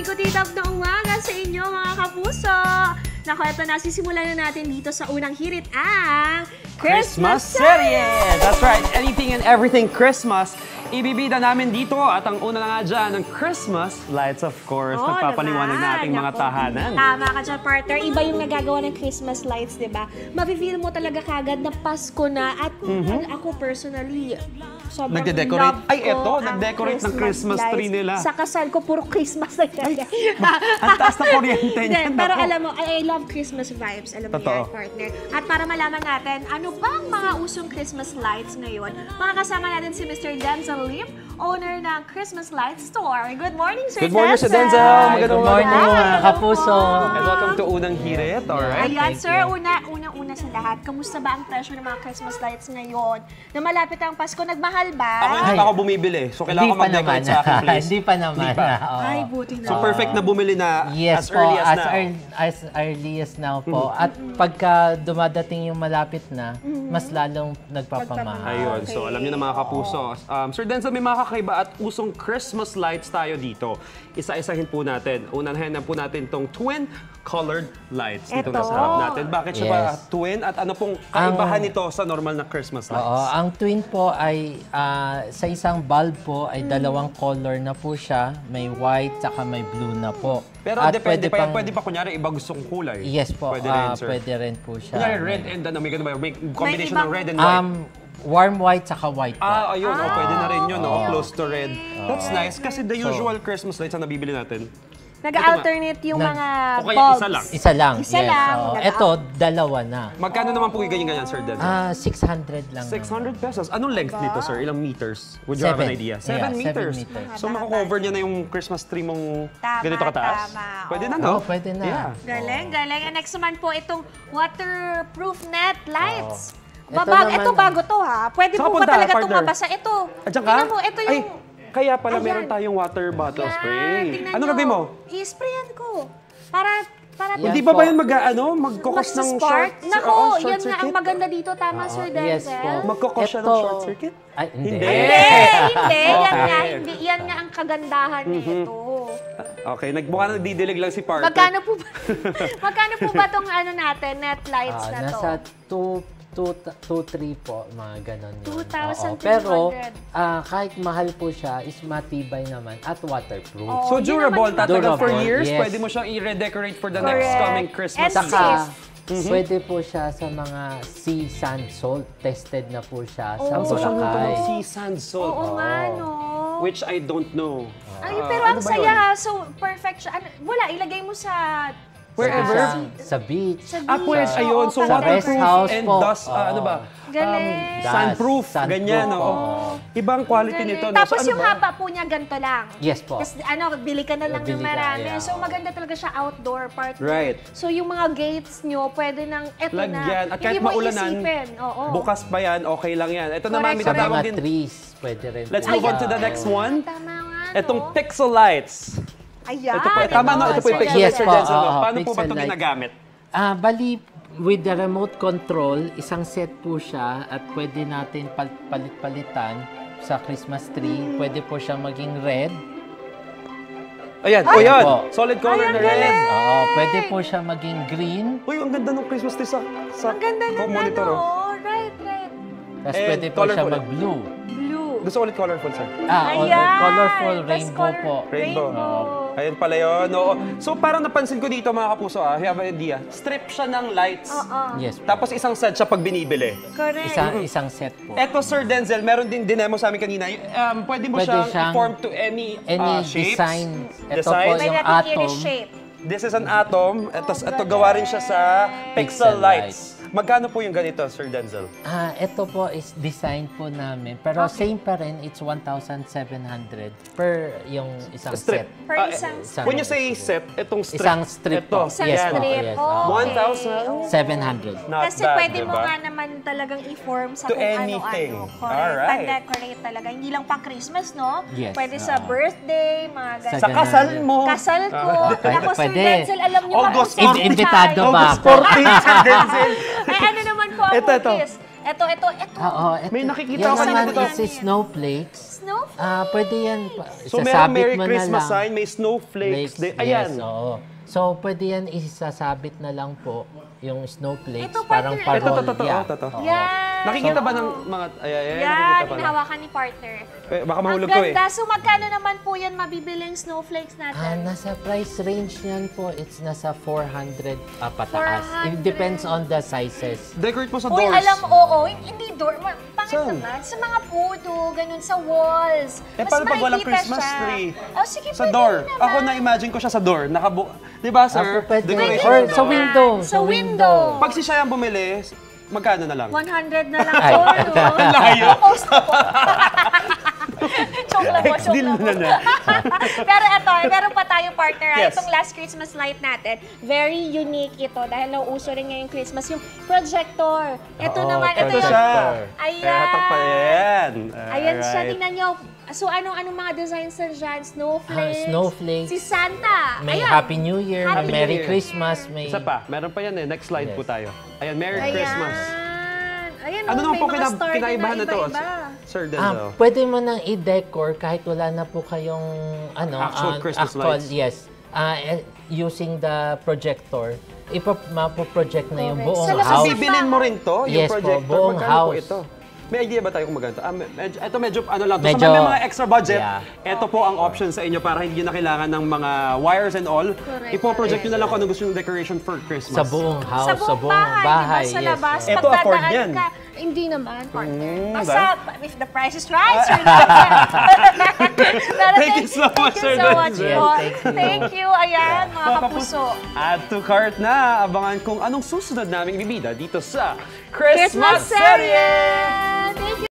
Kutitap na umaga sa inyo mga kapuso! Naku, ito na, sisimulan na natin dito sa unang hirit ang Christmas Serye! That's right, anything and everything Christmas. Ibibida namin dito at ang una na nga dyan, ng Christmas lights, of course. Magpapaliwanag na ating mga tahanan. Tama ka dyan, partner. Iba yung nagagawa ng Christmas lights, di ba? Mafe-feel mo talaga kagad na Pasko na. At ako personally, sobrang Nagde-decorate. love ko Ay, eto, ang nag-decorate ng Christmas tree lights. nila. Sa kasal ko, puro Christmas na talaga. Ang taas na kuryente niyan. Pero Nako. alam mo, I love Christmas vibes. Alam mo yan, partner. At para malaman natin, ano bang mga usong Christmas lights ngayon, makakasama natin si Mr. Denzel Lim, owner ng Christmas Light Store. Good morning, Sir Denzel. Good morning, Sir Denzel. Good morning, mga kapuso. And welcome to Unang Hirit, alright? Ayan, sir, unang-una sa lahat, kamusta ba ang presyo ng mga Christmas lights ngayon? Na malapit ang Pasko, nagmahal ba? Ako hindi pa ako bumibili, so kailangan ko mag-decorate sa akin, please. Hindi pa naman. Ay, buti na. So perfect na bumili na Yes as early as now. as early as now po. At pagka dumadating yung malapit na, mas lalong nagpapamahal. Ayun, so alam niyo na mga kapuso. Sir Denzel, may mga kakaiba at usong Christmas lights tayo dito. Isa-isahin po natin. Unahin po natin tong twin-colored lights dito Eto. nasa harap natin. Bakit siya ba Yes. twin at ano pong kaibahan nito sa normal na Christmas lights? Oo, ang twin po ay sa isang bulb po ay dalawang color na po siya. May white tsaka may blue na po. Pero At depende pa, pwede pa kunyari iba gustong kulay. Yes po, Pwede rin, sir. pwede rin po siya. Kunyari red and ano, may ganun ba? May combination ibang- ng red and white. Warm white tsaka white po. Ayun, pwede na rin yun, close to red. That's nice kasi the usual Christmas lights na nabibili natin. Nag-alternate yung mga O kaya bulbs. isa lang. Isa lang. Isa yes. lang. Oo. Ito, dalawa na. Magkano naman po yung ganyan, Sir Denzel? 600 lang. 600 pesos. Anong length nito, sir? Ilang meters? Would you have an 7. idea? 7 Yeah, 7 meters. meters. So, makakover niya na yung Christmas tree mong Tama, ganito kataas? tama. Pwede na, Oo, no? pwede na. Yeah. Galing, galing. And next naman po itong waterproof net lights. Ito Ito naman- bago to ha. Pwede Saan po ba punta, talaga itong partner? mabasa? Ito. Andiyan ka? Tingnan mo, ito yung... Ay, kaya pala Ayan. meron tayong water bottle Yan, spray. tingnan Ano nyo. gagawin mo? I-sprayan ko. Para Yan Hindi pa po. ba yun magkukos ng Magsa-spark? short, Nako, short yan nga ang circuit? maganda dito. Tama, Sir Yes Denzel? po. Magkukos siya ng Ito- short circuit? Ay, hindi. Hindi. Hindi. Yan Okay. nga, hindi. Yan nga ang kagandahan nito. Okay, mukha na nagdidilig lang si partner. Magkano po ba? Magkano po ba tong ano natin, net lights na to? Nasa 2-3 po, mga ganon yun. 2,300. Oo. Pero kahit mahal po siya, is matibay naman at waterproof. Oo. So Yun durable, naman yung tatagal for Durable, years. yes. Pwede mo siyang i-redecorate for the next Correct. coming Christmas. And Saka, sis. pwede po siya sa mga sea sand salt. Tested na po siya sa Ang social nito ng Boracay. sea sand salt. Oo nga, no? Which I don't know. Ay, pero ang ano ba saya yun? ha. So, perfect siya. Wala, ilagay mo sa... Wherever? Sa beach. Sa Pwede, beach. ayun. Oo, So, Sa talaga. rest house and po. dust, ano ba? Galing. Sunproof, Sunproof, ganyan. oo. Ibang quality Galing. nito. No? Tapos So, ano yung ba? haba po niya ganito lang. Yes po. Tapos bili ka na lang ng Bili ka, marami. yeah. So maganda talaga siya outdoor part. Right. So yung mga gates nyo, pwede nang eto Lagyan. na. At kahit Hindi mo maulanan, iisipin. Oo. bukas pa yan, okay lang yan. Ito naman, may Correct, Sa tatawag mga din. trees, pwede rin Let's po move on siya. to the next one. Tama nga, no? Itong pixel lights. Ayan. Ito po, tama no? Ito po yung Sir pixel Yes lights, Sir po, Denzel. oo, Paano po ba pixel ito light. ginagamit? Bali, with the remote control, isang set po siya at pwede natin palit-palitan sa Christmas tree. Pwede po siya maging red. Ayan, Ay! yan. Po. Solid color Ay, na ang red. Oo, pwede po siya maging green. Uy, ang ganda ng Christmas tree sa Ang ganda ng monitor. ano. Oh. Right. Tapos And pwede po siya colorful. mag-blue. Blue. Gusto ulit colorful, sir. Ayan. Colorful Best rainbow color. po. Rainbow. Ayan pala yun. Oo. So parang napansin ko dito mga kapuso, you have an idea. Strip siya ng lights. Oo. Yes po. Tapos isang set siya pag binibili. Correct. Isang set po. Eto, Sir Denzel, meron din dinemo sa amin kanina. Pwede mo Pwede siyang siyang i-form to any, shapes. design. Ito Design. po Pwede yung natin atom. i-reshape. This is an atom. Ito gawa rin siya sa pixel Pixel lights. Magkano po yung ganito, Sir Denzel? Ito po is design po namin. Pero same pa rin, it's 1,700 per yung isang Strip. set. Per isang Isang- When you say set, itong strip. Isang strip Ito. po. Isang Yes strip. po, yes. Okay. 700. Not Kasi bad, pwede mo diba? nga naman talagang i-form sa To kung anything. ano-ano. Correct. Alright. Pan-decorate talaga. Hindi lang pang Christmas, no? Yes. Pwede sa birthday, mga Sa ganun. Sa kasal mo. Kasal ko. Ako, Sir Pwede. Denzel, alam niyo August ba? 14. Imbitado ba? August 14, Sir Denzel. Ay, ano naman po ang Ito. cookies? Ito. Oo, May nakikita yan ako naman dito. is snowflakes. Snowflake. Pwede yan. So, merong Isasabit Merry mo na Christmas lang. sign, may snowflakes. Flakes, Ayan. yes, oo. So, pwede yan isasabit na lang po yung snowflakes. Ito, Parang partner. parol. Ito, totoo. Oo. Yan. Nakikita ba ng mga... Ayan, Yan, nakikita pa na. hinahawakan ni partner. Baka Ang mahulog ko eh. ganda. So, magkano naman po yan mabibiling snowflakes natin? Nasa price range niyan po, it's nasa 400 pataas. It 400. depends on the sizes. Decorate mo sa Uy, doors. alam, oo, hindi door. Pangit Saan? naman. Sa mga pudo, ganun sa walls. Eh, Mas paano pag walang makikita Christmas siya. tree? Oh, sige, Sa pwede door. naman. Ako na-imagine ko siya sa door. Di ba, sir? Pwede. Decoration Or sa sa door. window. Sa window. Pag si Siya ang bumili, magkano na lang? 100 na lang Ay. po, no? Ang layo. Post na po. Joke lang po, joke Ex-deal lang po. na na. Pero ito, meron pa tayong partner. Yes. Itong last Christmas light natin, very unique ito dahil nauuso rin ngayong Christmas yung projector. Ito Oo, naman, ito Ito yung... siya. Ayan. Kaya hatak pa yan. Ayan siya, Alright. tingnan nyo. So, anong mga designs na dyan? Snowflakes. Snowflakes. Si Santa. May Ayan. Happy New Year, may Happy Merry New Year. Christmas, may... Isa pa, meron pa yan eh. Next slide Yes. po tayo. Ayan, Merry Ayan. Christmas. Ayan, Ano oh, naman may po mga star din kinaibahan na nito? iba-iba. Sir Denzel. Pwede mo nang i-decor kahit wala na po kayong Actual Christmas lights. Yes. Using the projector, mapo-project na yung Correct. buong Sa labas house. ng Bibilin mo rin to, yung Yes po, projector. buong Magkano po house. ito? May idea ba tayo kung maganda? Ito medyo ano lang. Medyo- Sa mga extra budget, Yeah. ito po ang option sa inyo para hindi nyo na kailangan ng mga wires and all. Correct, Ipo-project nyo na lang kung ano gusto nyo decoration for Christmas. Sa buong house, Sa buong bahay, diba? Sa labas. Ito, afford Pagdadaan yan. ka, hindi naman, partner. Mm, Basta, if the price is right, sir. Pero Thank you so much, Sir Thank you so much Denzel. po. Yes, thank you. Thank you, ayan, mga Mga kapuso. Add to cart na. Abangan kung anong susunod naming ibibida dito sa Christmas Christmas Serye! Serye! Thank you.